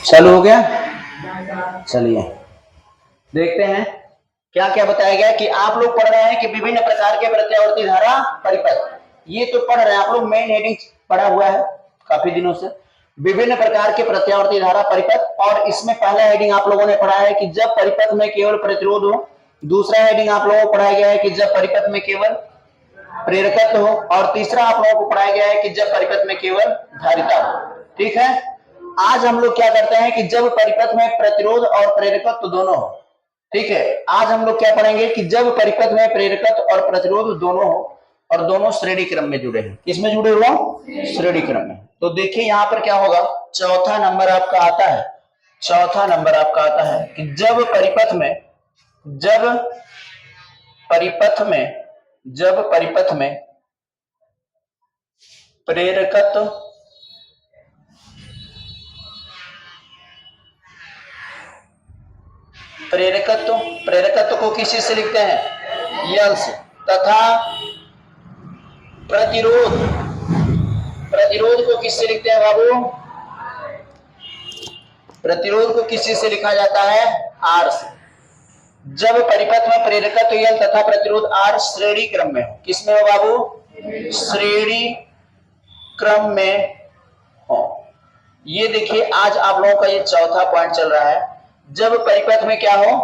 चालू हो गया। चलिए देखते हैं क्या क्या बताया गया कि आप लोग पढ़ रहे हैं कि विभिन्न प्रकार के प्रत्यावर्ती धारा परिपथ। ये तो पढ़ रहे हैं आप लोग, मेन हेडिंग पढ़ा हुआ है काफी दिनों से, विभिन्न प्रकार के प्रत्यावर्ती धारा परिपथ। और इसमें पहला हेडिंग आप लोगों ने पढ़ा है कि जब परिपथ में केवल प्रतिरोध हो। दूसरा हेडिंग आप लोगों को पढ़ाया गया है कि जब परिपथ में केवल प्रेरकत्व हो। और तीसरा आप लोगों को पढ़ाया गया है कि जब परिपथ में केवल धारिता हो। ठीक है, आज हम लोग क्या करते हैं कि जब परिपथ में प्रतिरोध और प्रेरकत्व दोनों हो। ठीक है, आज हम लोग क्या पढ़ेंगे कि जब परिपथ में प्रेरकत्व और प्रतिरोध दोनों हो और दोनों श्रेणी क्रम में जुड़े हैं। किसमें जुड़े हुए हैं? श्रेणी क्रम में। तो देखिए यहां पर क्या होगा, चौथा नंबर आपका आता है, चौथा नंबर आपका आता है कि जब परिपथ में प्रेरकत्व प्रेरकत्व को किस चीज से लिखते हैं? यल से। तथा प्रतिरोध को किससे लिखते हैं बाबू? प्रतिरोध को किस चीज से लिखा जाता है? आर से। जब परिपथ में प्रेरकत्व यल तथा प्रतिरोध आर श्रेणी क्रम में हो। किस में हो बाबू? श्रेणी क्रम में हो। ये देखिए आज आप लोगों का ये चौथा पॉइंट चल रहा है। जब परिपथ में क्या हो?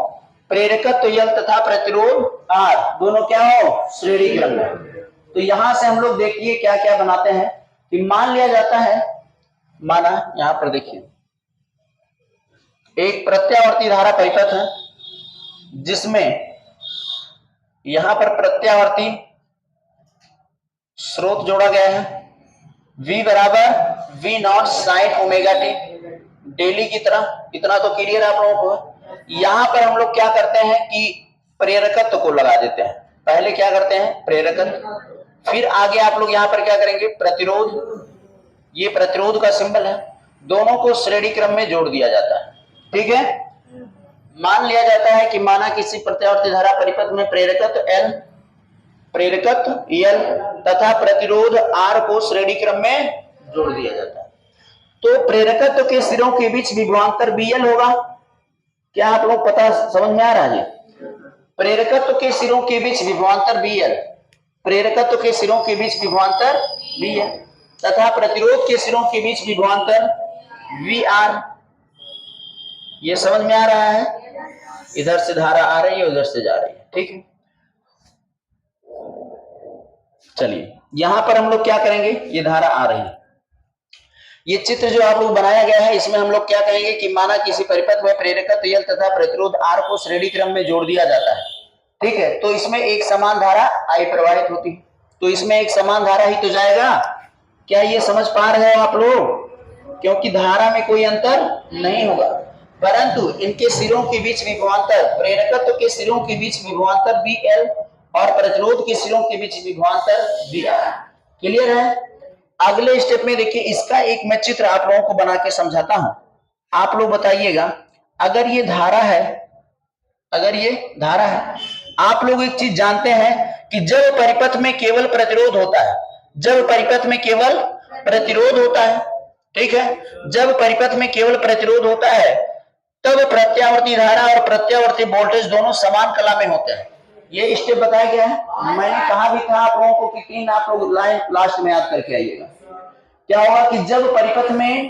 प्रेरकत्व यल तथा प्रतिरोध आर दोनों क्या हो? श्रेणी क्रम में। तो यहां से हम लोग देखिए क्या क्या बनाते हैं कि मान लिया जाता है, माना यहां पर देखिए एक प्रत्यावर्ती धारा परिपथ है जिसमें यहां पर प्रत्यावर्ती स्रोत जोड़ा गया है। V बराबर V not sine omega T daily की तरह। इतना तो क्लियर आप लोगों को। यहां पर हम लोग क्या करते हैं कि प्रेरकत्व को लगा देते हैं। पहले क्या करते हैं? प्रेरकत्व। फिर आगे आप लोग यहां पर क्या करेंगे? प्रतिरोध। ये प्रतिरोध का सिंबल है। दोनों को श्रेणी क्रम में जोड़ दिया जाता है। ठीक है, मान लिया जाता है कि माना किसी प्रत्यावर्ती धारा परिपथ में प्रेरकत्व L तथा प्रतिरोध R को श्रेणी क्रम में जोड़ दिया जाता है। तो प्रेरकत्व के सिरों के बीच विभवांतर BL होगा। क्या आप लोग पता समझ में आ रहा है? प्रेरकत्व के सिरों के बीच विभवांतर BL, प्रेरकत्व के सिरों के बीच विभवांतर BL तथा प्रतिरोध के सिरों के बीच विभवांतर VR। ये समझ में आ रहा है? इधर से धारा आ रही है, उधर से जा रही है। ठीक है, चलिए यहां पर हम लोग क्या करेंगे? ये धारा आ रही है, ये चित्र जो आप लोग बनाया गया है इसमें हम लोग क्या कहेंगे कि माना किसी परिपथ में प्रेरकत्व यल तथा प्रतिरोध R को श्रेणी क्रम में जोड़ दिया जाता है। ठीक है, तो इसमें एक समान धारा I प्रवाहित होती है। तो इसमें एक समान धारा ही तो जाएगा। क्या ये समझ पा रहे हो आप लोग? क्योंकि धारा में कोई अंतर नहीं होगा, परंतु इनके सिरों के बीच विभवांतर, प्रेरकत्व के सिरों के बीच विभवांतर BL और प्रतिरोध के सिरों के बीच विभवांतर VR। क्लियर है? अगले स्टेप में देखिए, इसका एक मैं चित्र आप लोगों को बना के समझाता हूं। आप लोग बताइएगा, अगर ये धारा है, आप लोग एक चीज जानते हैं कि जब परिपथ में केवल प्रतिरोध होता है, जब परिपथ में केवल प्रतिरोध होता है, ठीक है, जब परिपथ में केवल प्रतिरोध होता है तब प्रत्यावर्ती धारा और प्रत्यावर्ती वोल्टेज दोनों समान कला में होते हैं। ये स्टेप बताया गया है। मैंने कहा भी था आप लोगों को कि 3 आप लोग लाइन लास्ट में याद करके आइएगा। क्या होगा कि जब परिपथ में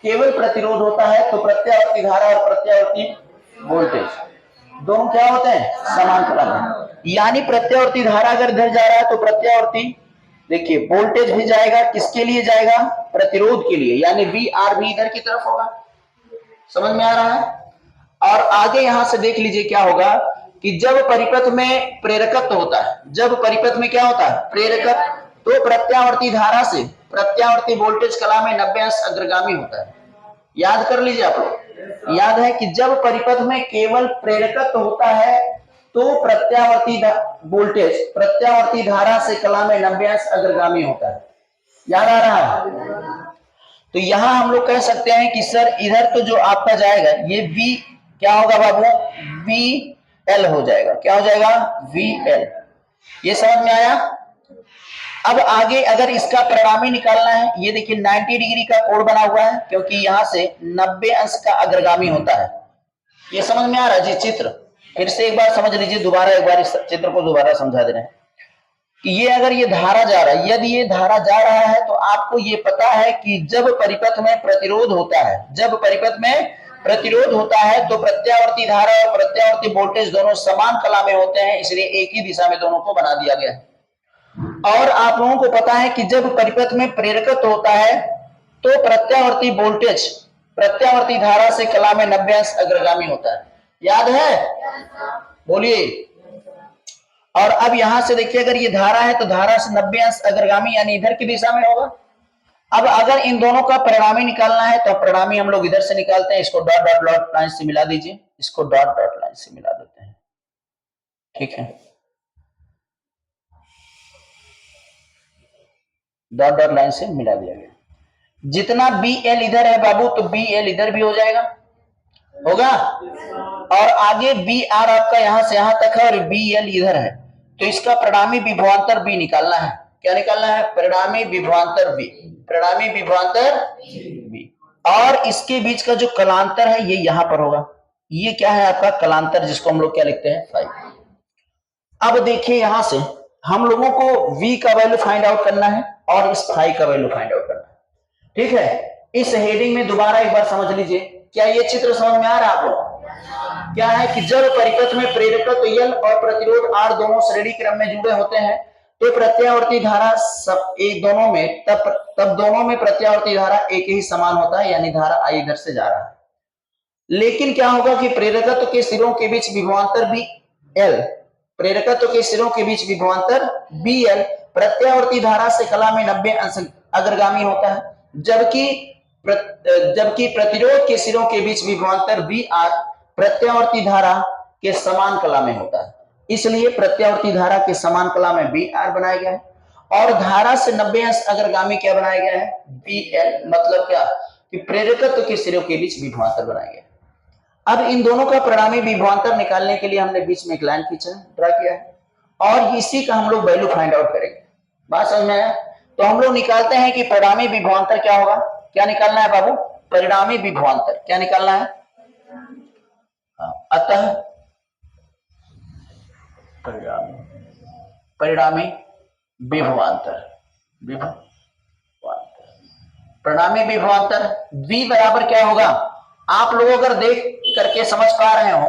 केवल प्रतिरोध होता है तो प्रत्यावर्ती धारा और प्रत्यावर्ती वोल्टेज दोनों क्या होते हैं? समान कला में। यानी प्रत्यावर्ती धारा अगर इधर जा रहा है तो प्रत्यावर्ती देखिए वोल्टेज भी जाएगा, किसके लिए जाएगा? प्रतिरोध के लिए, यानी VR भी इधर की तरफ होगा। समझ में आ रहा है? और आगे यहां से देख लीजिए क्या होगा कि जब परिपथ में प्रेरकत्व होता है, जब परिपथ में क्या होता है? प्रेरकत्व, तो प्रत्यावर्ती धारा से प्रत्यावर्ती वोल्टेज कला में 90 अंश अग्रगामी होता है। याद कर लीजिए आप लोग, याद है कि जब परिपथ में केवल प्रेरकत्व होता है तो प्रत्यावर्ती वोल्टेज प्रत्यावर्ती धारा से कला में 90 अंश अग्रगामी होता है। याद आ रहा है? तो यहां हम लोग कह सकते हैं कि सर इधर तो जो आपका जाएगा ये V क्या होगा बाबू? VL हो जाएगा। क्या हो जाएगा? VL। ये समझ में आया? अब आगे अगर इसका परिणामी निकालना है, ये देखिए 90 डिग्री का कोण बना हुआ है क्योंकि यहां से 90 अंश का अग्रगामी होता है। ये समझ में आ रहा है जी चित्र? फिर से एक बार समझ लीजिए, दोबारा एक बार इस चित्र को दोबारा समझा दे रहे हैं कि ये अगर ये धारा जा रहा है, यदि ये धारा जा रहा है तो आपको ये पता है कि जब परिपथ में प्रतिरोध होता है, जब परिपथ में प्रतिरोध होता है तो प्रत्यावर्ती धारा और प्रत्यावर्ती वोल्टेज दोनों समान कला में होते हैं, इसलिए एक ही दिशा में दोनों को बना दिया गया है। और आप लोगों को पता है कि जब परिपथ में प्रेरकत्व होता है तो प्रत्यावर्ती वोल्टेज प्रत्यावर्ती धारा से कला में 90 अंश अग्रगामी होता है। याद है? बोलिए। और अब यहां से देखिए, अगर ये धारा है तो धारा से 90 अंश अग्रगामी यानी इधर की दिशा में होगा। अब अगर इन दोनों का परिणामी निकालना है तो परिणामी हम लोग इधर से निकालते हैं, इसको डॉट डॉट डॉट लाइन से मिला दीजिए, इसको डॉट डॉट लाइन से मिला देते हैं, ठीक है, डॉट डॉट लाइन से मिला दिया गया। जितना बी एल इधर है बाबू तो बी एल इधर भी हो जाएगा, होगा। और आगे बी आर आपका यहां से यहां तक है और बी एल इधर है, तो इसका परिणामी विभवांतर बी निकालना है। क्या निकालना है? परिणामी विभवांतर बी, परिणामी विभवांतर बी। और इसके बीच का जो कलांतर है ये यहां पर होगा। ये क्या है आपका कलांतर, जिसको हम लोग क्या लिखते हैं? फाई। अब देखिए यहां से हम लोगों को v का वैल्यू फाइंड आउट करना है और इस फाई का वैल्यू फाइंड आउट करना है, ठीक है। इस हेडिंग में दोबारा एक बार समझ लीजिए, क्या ये चित्र समझ में आ रहा है आप लोग? क्या है कि जब परिपथ में प्रेरकत्व L और प्रतिरोध R दोनों श्रेणी क्रम में जुड़े होते हैं तो प्रत्यावर्ती धारा सब एक दोनों में तब दोनों में प्रत्यावर्ती धारा एक ही समान होता है, यानी धारा I इधर से जा रहा है। लेकिन क्या होगा कि प्रेरकत्व के सिरों के बीच विभवांतर भी L, प्रेरकत्व के सिरों के बीच विभवांतर BL प्रत्यावर्ती धारा से कला में 90 अंश अग्रगामी होता है, जबकि प्रतिरोध के सिरों के बीच विभवांतर VR प्रत्यावर्ती धारा के समान कला में होता है, इसलिए प्रत्यावर्ती धारा के समान कला में BR बनाया गया है और धारा से 90 अंश अग्रगामी क्या बनाया गया है? BL। मतलब क्या कि प्रेरकत्व के सिरों के बीच विभवांतर बनाया गया है। अब इन दोनों का परिणामी विभवांतर निकालने के लिए हमने बीच में एक लाइन खींचा, ड्रा किया है और इसी का हम लोग वैल्यू फाइंड आउट करेंगे। बात समझ में आया? तो हम लोग निकालते हैं कि परिणामी विभवांतर क्या होगा। क्या निकालना है बाबू? परिणामी विभवांतर। क्या निकालना है? अतः परिणामी विभवांतर, परिणामी विभवांतर V बराबर क्या होगा? आप लोग अगर देख करके समझ पा रहे हो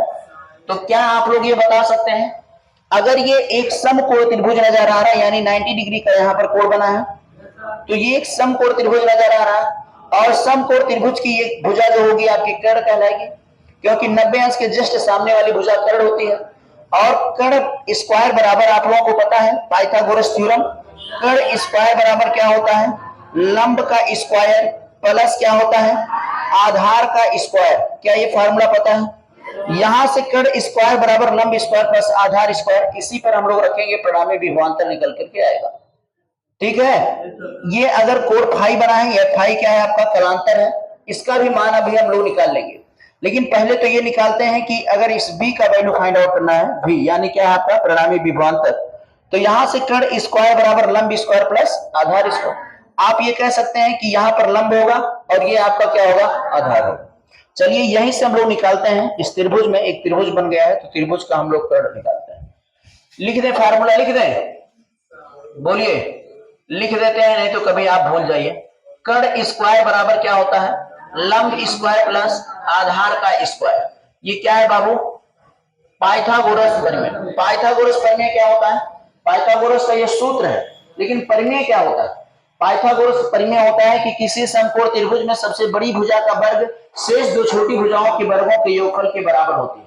तो क्या आप लोग ये बता सकते हैं, अगर ये एक समकोण त्रिभुज नजर आ रहा है, यानी 90 डिग्री का यहाँ पर कोण बना है, तो ये एक समकोण त्रिभुज नजर आ रहा है और समकोण त्रिभुज की ये भुजा जो होगी आपकी कर्ण कहलाएगी, क्योंकि 90 अंश के जस्ट सामने वाली भुजा कर्ण होती है। और कर्ण स्क्वायर बराबर आप लोगों को पता है पाइथागोरस थ्योरम, कर्ण स्क्वायर बराबर क्या होता है? लंब का स्क्वायर प्लस क्या होता है? आधार का स्क्वायर। क्या ये फार्मूला पता है? यहां से कर्ण स्क्वायर बराबर लंब स्क्वायर प्लस आधार स्क्वायर, इसी पर हम लोग रखेंगे, परिणामी विभवांतर निकल करके आएगा, ठीक है। ये अगर कोण फाई बना है, यह फाई क्या है? आपका कलांतर है, इसका भी मान अभी हम लोग निकाल लेंगे। लेकिन पहले तो ये निकालते हैं कि अगर इस b का वैल्यू फाइंड आउट करना है, v यानी क्या है आपका परिणामी विभवांतर, तो यहां से कर्ण स्क्वायर बराबर लंब स्क्वायर प्लस आधार स्क्वायर। आप ये कह सकते हैं कि यहां पर लंब होगा और ये आपका क्या होगा? आधार होगा। चलिए यहीं से हम लोग निकालते हैं, इस त्रिभुज में एक त्रिभुज बन गया है तो त्रिभुज का हम लोग कर्ण निकालते हैं। लिख दें फार्मूला? लिख दें? बोलिए। लिख देते हैं, नहीं तो कभी आप भूल जाइए। कर्ण स्क्वायर बराबर क्या होता है? लंब स्क्वायर प्लस आधार का स्क्वायर। ये क्या है बाबू? पाइथागोरस प्रमेय। पाइथागोरस प्रमेय क्या होता है? पाइथागोरस का ये सूत्र है, लेकिन प्रमेय क्या होता है? पाइथागोरस प्रमेय होता है कि किसी समकोण त्रिभुज में सबसे बड़ी भुजा का वर्ग शेष दो छोटी भुजाओं के वर्गों के योगफल के बराबर होती है।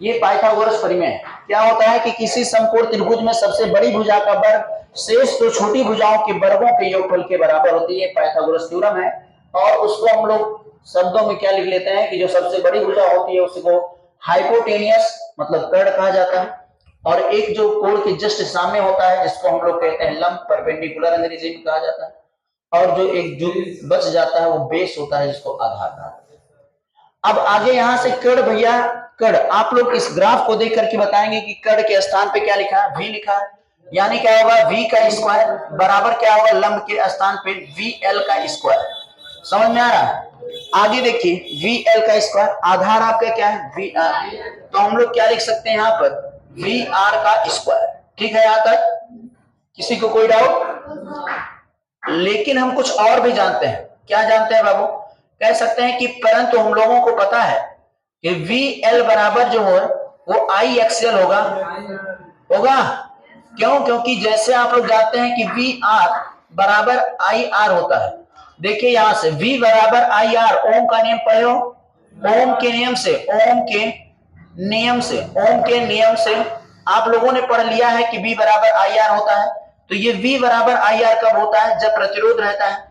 ये पाइथागोरस प्रमेय है। क्या होता है कि किसी समकोण त्रिभुज में सबसे बड़ी भुजा का वर्ग शेष दो छोटी भुजाओं के वर्गों के योगफल के बराबर होती है। पाइथागोरस थ्योरम है और उसको हम लोग शब्दों में क्या लिख लेते हैं कि जो सबसे बड़ी भुजा होती है उसको हाइपोटेनियस मतलब कर्ण कहा जाता है, और एक जो कोण के जस्ट सामने होता है जिसको हम लोग कहते हैं लंब, परपेंडिकुलर अंग्रेजी में कहा जाता है, और जो एक जो बच जाता है वो बेस होता है जिसको आधार कहा जाता है। अब आगे यहां से कर्ण, भैया कर्ण, आप लोग इस ग्राफ को देख करके बताएंगे कि कर्ण के स्थान पे क्या लिखा है? V लिखा है। यानी क्या होगा v का स्क्वायर बराबर क्या होगा लंब के स्थान पे vl का स्क्वायर। समझ में आ रहा है? आगे देखिए vl का स्क्वायर आधार आपका क्या है vr, तो हम लोग क्या लिख सकते हैं यहाँ पर vr का स्क्वायर। ठीक है यहाँ तक किसी को कोई डाउट? लेकिन हम कुछ और भी जानते हैं। क्या जानते हैं बाबू? कह सकते हैं कि परंतु हम लोगों को पता है कि VL बराबर जो है वो IXL होगा। होगा क्यों? क्योंकि जैसे आप लोग जानते हैं कि VR बराबर IR होता है। देखिए यहां से V बराबर IR, ओम का नियम पढ़े हो? ओम के नियम से, ओम के नियम से, ओम के नियम से आप लोगों ने पढ़ लिया है कि V बराबर IR होता है। तो ये V बराबर IR कब होता है? जब प्रतिरोध रहता है।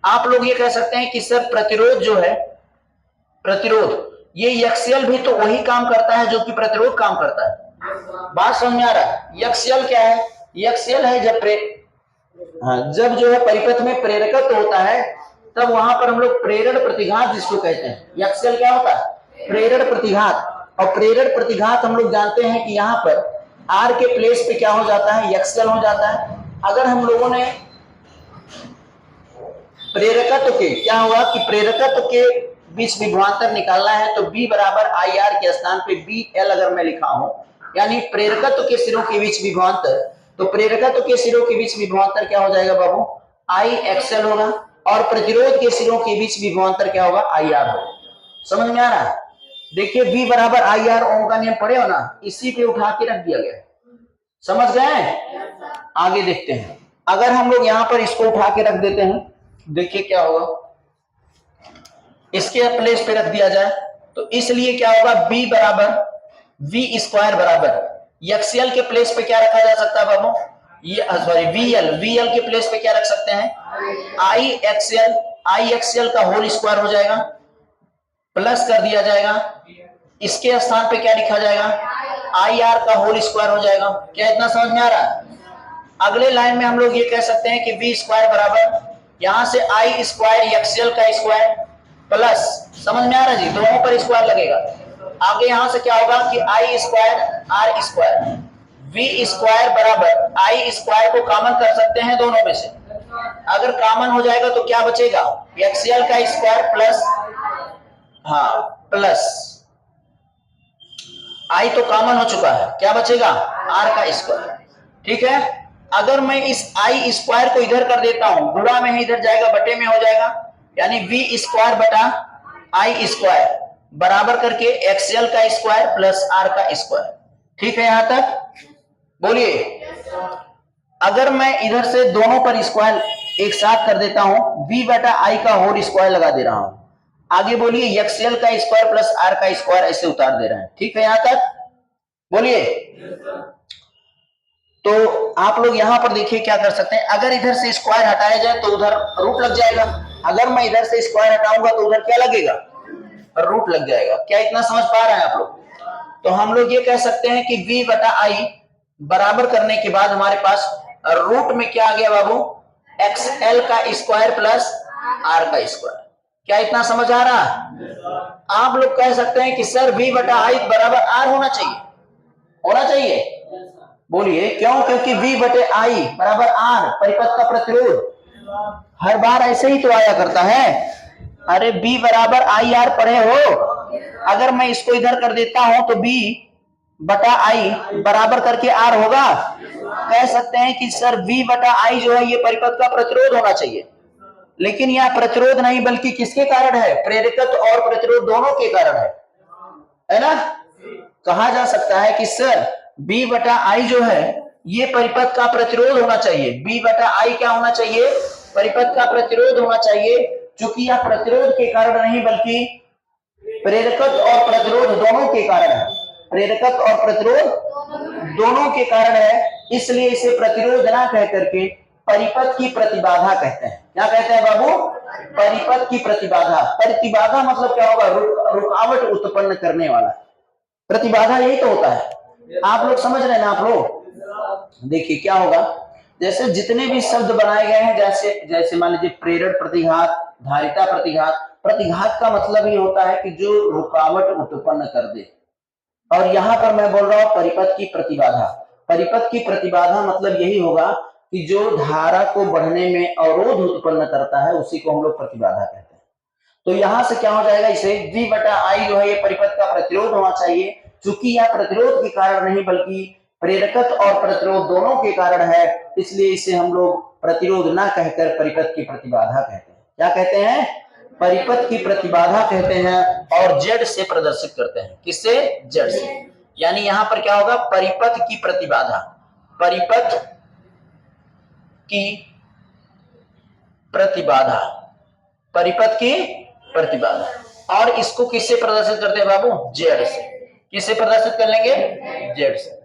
आप लोग ये कह सकते हैं कि सर प्रतिरोध जो है, प्रतिरोध ये एक्सएल भी तो वही काम करता है जो कि प्रतिरोध काम करता है। बात समझ में आ रहा है? एक्सएल क्या है? एक्सएल है जब जब जो है परिपथ में प्रेरकत्व होता है तब वहां पर हम लोग प्रेरण प्रतिघात जिसको कहते हैं। एक्सएल क्या होता है? प्रेरण प्रतिघात। और प्रेरण प्रतिघात हम लोग जानते हैं कि यहाँ पर आर के प्लेस पे क्या हो जाता है? एक्सएल हो जाता है। अगर हम लोगों ने प्रेरकत्व के क्या हुआ कि प्रेरकत्व के बीच विभवांतर निकालना है तो B बराबर IR के स्थान पे BL अगर मैं लिखा हूं, यानी प्रेरकत्व के सिरों के बीच विभवांतर, तो प्रेरकत्व के सिरों के बीच विभवांतर क्या हो जाएगा बाबू? IXL होगा। और प्रतिरोध के सिरों के बीच विभवांतर क्या होगा? IR होगा। समझ में आ रहा है? देखिए V बराबर IR ओम का नियम पढ़े हो ना, इसी पे उठा के रख दिया गया। समझ गए? आगे देखते हैं। अगर हम लोग यहां पर इसको उठा के रख देते हैं, देखिए क्या होगा, इसके प्लेस पे रख दिया जाए तो इसलिए क्या होगा? B बराबर V स्क्वायर बराबर एक्सएल के प्लेस पे क्या रखा जा सकता है बाबू? ये सॉरी VL के प्लेस पे क्या रख सकते हैं? IXL का होल स्क्वायर हो जाएगा, प्लस कर दिया जाएगा। इसके स्थान पे क्या लिखा जाएगा? IR का होल स्क्वायर हो जाएगा। क्या इतना समझ में आ रहा है? अगले लाइन में हम लोग ये कह सकते हैं कि V स्क्वायर बराबर यहां से I स्क्वायर एक्सएल का स्क्वायर प्लस, समझ में आ रहा है जी? दोनों पर स्क्वायर लगेगा। आगे यहां से क्या होगा कि I square R square, V square बराबर I स्क्वायर को कॉमन कर सकते हैं दोनों में से। अगर कॉमन हो जाएगा तो क्या बचेगा? एक्सएल का स्क्वायर प्लस, हाँ प्लस I तो कॉमन हो चुका है, क्या बचेगा? R का स्क्वायर। ठीक है। अगर मैं इस I स्क्वायर को इधर कर देता हूं, गुणा में ही इधर जाएगा, बटे में हो जाएगा, यानी V स्क्वायर बटा I स्क्वायर बराबर करके एक्सएल का स्क्वायर प्लस R का स्क्वायर। ठीक है यहां तक? बोलिए। अगर मैं इधर से दोनों पर स्क्वायर एक साथ कर देता हूं, V बटा I का होल स्क्वायर लगा दे रहा हूं। आगे बोलिए एक्सएल का स्क्वायर प्लस R का स्क्वायर ऐसे उतार दे रहे हैं। ठीक है यहां तक? बोलिए। तो आप लोग यहां पर देखिए क्या कर सकते हैं, अगर इधर से स्क्वायर हटाया जाए तो उधर रूट लग जाएगा। अगर मैं इधर से स्क्वायर हटाऊंगा तो उधर क्या लगेगा? रूट लग जाएगा। क्या इतना समझ पा रहे हैं आप लोग? तो हम लोग ये कह सकते हैं कि V बटा I बराबर करने के बाद हमारे पास रूट में क्या आ गया बाबू? XL का स्क्वायर प्लस R का स्क्वायर। क्या इतना समझ आ रहा है? आप लोग कह सकते हैं कि सर V बटा I बराबर R होना चाहिए। होना चाहिए? बोलिए क्यों? क्योंकि V बटे I बराबर R, परिपथ का प्रतिरोध हर बार ऐसे ही तो आया करता है। अरे B बराबर IR पढ़े हो? अगर मैं इसको इधर कर देता हूं तो B बटा I बराबर करके R होगा। कह सकते हैं कि सर V बटा I जो है ये परिपथ का प्रतिरोध होना चाहिए, लेकिन यह प्रतिरोध नहीं बल्कि किसके कारण है? प्रेरकत्व और प्रतिरोध दोनों के कारण है ना? कहा जा सकता है कि सर B बटा I जो है ये परिपथ का प्रतिरोध होना चाहिए। B बटा I क्या होना चाहिए? परिपथ का प्रतिरोध होना चाहिए, क्योंकि यह प्रतिरोध के कारण नहीं बल्कि प्रेरकत्व और प्रतिरोध दोनों के कारण है। प्रेरकत्व और प्रतिरोध दोनों के कारण है, इसलिए इसे प्रतिरोध ना कह करके परिपथ की प्रतिबाधा कहते हैं। क्या कहते हैं बाबू? परिपथ की प्रतिबाधा। प्रतिबाधा मतलब क्या होगा? रुकावट उत्पन्न करने वाला। प्रतिबाधा यही तो होता है। आप लोग समझ रहे हैं ना? आप लोग देखिए क्या होगा, जैसे जितने भी शब्द बनाए गए हैं, जैसे जैसे मान लीजिए प्रेरण प्रतिघात, धारिता प्रतिघात। प्रतिघात का मतलब ये होता है कि जो रुकावट उत्पन्न कर दे, और यहां पर मैं बोल रहा हूं परिपथ की प्रतिबाधा। परिपथ की प्रतिबाधा मतलब यही होगा कि जो धारा को बढ़ने में अवरोध उत्पन्न करता है उसी को हम लोग प्रतिबाधा कहते हैं। तो यहां से क्या हो जाएगा, इसे V बटा I जो है ये परिपथ का प्रतिरोध होना चाहिए। चूंकि यह प्रतिरोध के कारण नहीं बल्कि प्रेरकत्व और प्रतिरोध दोनों के कारण है, इसलिए इसे हम लोग प्रतिरोध ना कहकर परिपथ की प्रतिबाधा कहते हैं। क्या कहते हैं? परिपथ की प्रतिबाधा कहते हैं और Z से प्रदर्शित करते हैं। किससे? Z से। यानी यहां पर क्या होगा, परिपथ की प्रतिबाधा, परिपथ की प्रतिबाधा, परिपथ की प्रतिबाधा। और इसको किससे प्रदर्शित करते हैं बाबू? Z से। किससे प्रदर्शित कर लेंगे? Z से।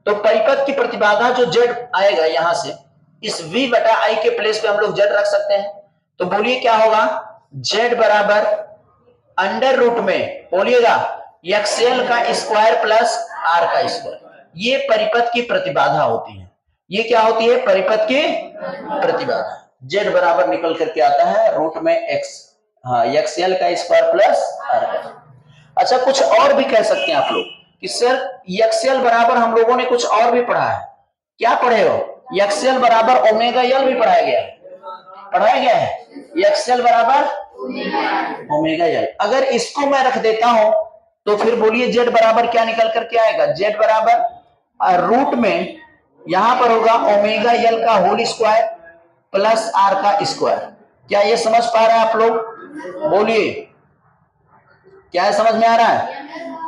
तो परिपथ की प्रतिबाधा जो Z आएगा यहां से, इस V बटा I के प्लेस पे हम लोग Z रख सकते हैं। तो बोलिए क्या होगा, Z बराबर अंडर रूट में, बोलिएगा XL का स्क्वायर प्लस R का स्क्वायर। ये परिपथ की प्रतिबाधा होती है। ये क्या होती है? परिपथ की प्रतिबाधा। Z बराबर निकल करके आता है रूट में X, हाँ XL का स्क्वायर प्लस R का। अच्छा, कुछ और भी कह सकते हैं आप लोग कि सर XL बराबर हम लोगों ने कुछ और भी पढ़ा है। क्या पढ़े हो? XL बराबर ओमेगा L भी पढ़ाया गया है, पढ़ाया गया है। XL बराबर ओमेगा L। अगर इसको मैं रख देता हूं तो फिर बोलिए Z बराबर क्या निकल करके आएगा? Z बराबर रूट में यहां पर होगा ओमेगा L का होल स्क्वायर प्लस R का स्क्वायर। क्या ये समझ पा रहे हैं आप लोग? बोलिए, क्या समझ में आ रहा है?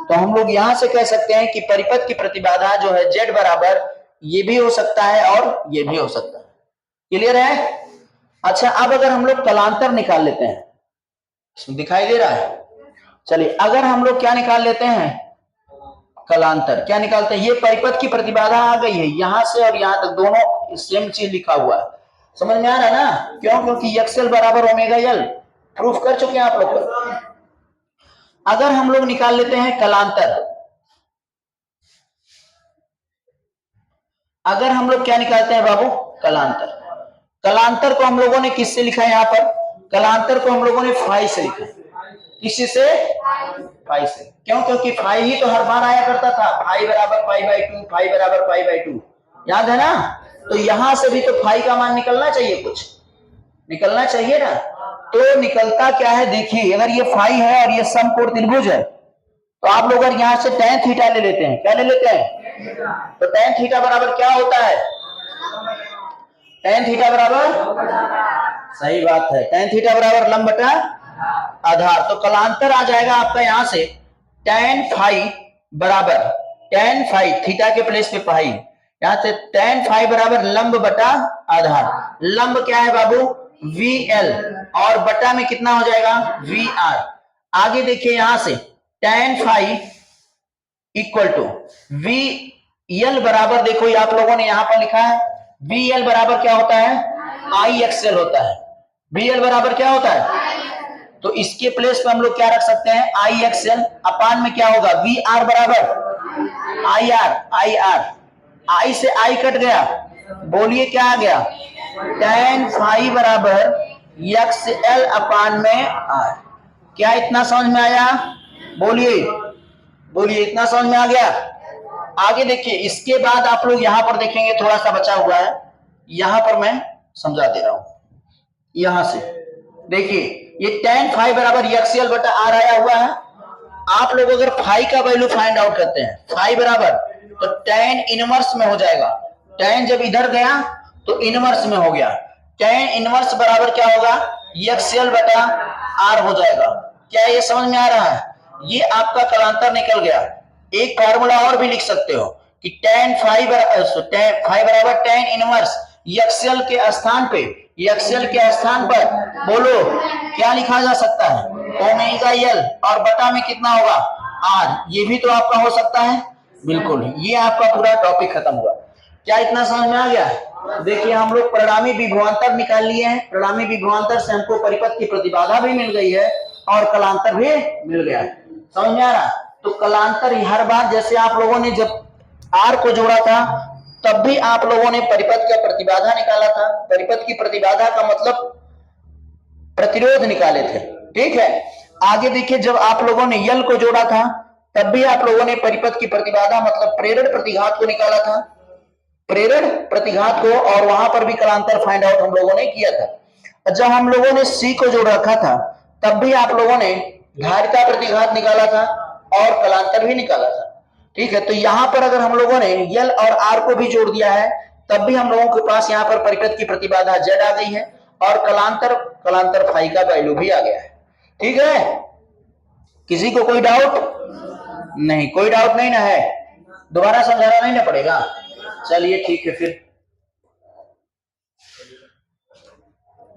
तो हम लोग यहां से कह सकते हैं कि परिपथ की प्रतिबाधा जो है Z बराबर ये भी हो सकता है और ये भी हो सकता है। क्लियर है? अच्छा, अब अगर हम लोग कलांतर निकाल लेते हैं, दिखाई दे रहा है? चलिए, अगर हम लोग क्या निकाल लेते हैं, कलांतर क्या निकालते हैं? ये परिपथ की प्रतिबाधा आ गई है, यहां से और यहां तक दोनों सेम चीज लिखा हुआ है। समझ में आ रहा है ना? क्यों? क्योंकि XL बराबर ओमेगा L प्रूफ कर चुके हैं आप लोग। अगर हम लोग निकाल लेते हैं कलांतर, अगर हम लोग क्या निकालते हैं बाबू? कलांतर। कलांतर को हम लोगों ने किससे लिखा है? यहां पर कलांतर को हम लोगों ने फाई से लिखा। किसी से? फाई से। क्यों? क्योंकि फाई ही तो हर बार आया करता था, फाई बराबर पाई बाई टू, फाई बराबर पाई बाई टू, याद है ना? तो यहां से भी तो फाई का मान निकलना चाहिए, कुछ निकलना चाहिए ना। तो निकलता क्या है देखिए, अगर ये फाई है और ये समकोण त्रिभुज है तो आप लोग अगर यहां से tan थीटा ले लेते हैं, क्या ले लेते हैं? तो tan थीटा बराबर क्या होता है? tan थीटा बराबर, सही बात है, tan थीटा बराबर लंब बटा आधार। तो कलांतर आ जाएगा आपका यहां से tan फाई बराबर, tan फाई थीटा के प्लेस पे पाई, यहां से tan फाई बराबर लंब बटा आधार। लंब क्या है बाबू? VL, और बटा में कितना हो जाएगा? VR। आगे देखिए यहां से tan phi equal to VL बराबर, देखो ये आप लोगों ने यहां पर लिखा है, VL बराबर क्या होता है? IXL होता है। VL बराबर क्या होता है? तो इसके प्लेस पे हम लोग क्या रख सकते हैं? IXL अपान में क्या होगा? VR बराबर IR। IR, I से I कट गया, बोलिए क्या आ गया? tan फाई बराबर XL अपान में R। क्या इतना समझ में आया? बोलिए, बोलिए, इतना समझ में आ गया? आगे देखिए, इसके बाद आप लोग यहां पर देखेंगे, थोड़ा सा बचा हुआ है, यहां पर मैं समझा दे रहा हूं। यहां से देखिए, ये tan फाई बराबर XL बटा R आया हुआ है। आप लोग अगर फाई का वैल्यू फाइंड आउट करते हैं, फाई बराबर, तो tan इनवर्स में हो जाएगा। tan जब इधर गया तो इनवर्स में हो गया। tan इनवर्स बराबर क्या होगा? XL बटा R हो जाएगा। क्या ये समझ में आ रहा है? ये आपका कलांतर निकल गया। एक फार्मूला और भी लिख सकते हो कि tan फाई बराबर tan इनवर्स XL के स्थान पे, XL के स्थान पर बोलो क्या लिखा जा सकता है? ओमेगा L, और बटा में कितना होगा? R। ये भी तो आपका हो सकता है। बिल्कुल, ये आपका पूरा टॉपिक खत्म हुआ। क्या इतना समझ में आ गया? देखिए, हम लोग परिणामी विभवांतर निकाल लिए हैं। परिणामी विभवांतर से हमको परिपथ की प्रतिबाधा भी मिल गई है और कलांतर भी मिल गया है। समझ में आ रहा? तो कलांतर हर बार, जैसे आप लोगों ने जब R को जोड़ा था तब भी आप लोगों ने परिपथ का प्रतिबाधा निकाला था। परिपथ की प्रतिबाधा का मतलब प्रतिरोध निकाले थे, ठीक है। आगे देखिए, जब आप लोगों ने L को जोड़ा था तब भी आप लोगों ने परिपथ की प्रतिबाधा मतलब प्रेरण प्रतिघात को निकाला था। प्रेरण प्रतिघात को, और वहां पर भी कलांतर फाइंड आउट हम लोगों ने किया था। जब हम लोगों ने सी को जोड़ रखा था तब भी आप लोगों ने धारिता प्रतिघात निकाला था और कलांतर भी निकाला था। ठीक है, तो यहां पर अगर हम लोगों ने यल और आर को भी जोड़ दिया है तब भी हम लोगों के पास यहां पर परिपथ की प्रतिबाधा जेड आ गई है और कलांतर फाई का वैल्यू भी आ गया है। ठीक है, किसी को कोई डाउट नहीं? कोई डाउट नहीं ना है? दोबारा समझाना नहीं ना पड़ेगा? चलिए ठीक है फिर।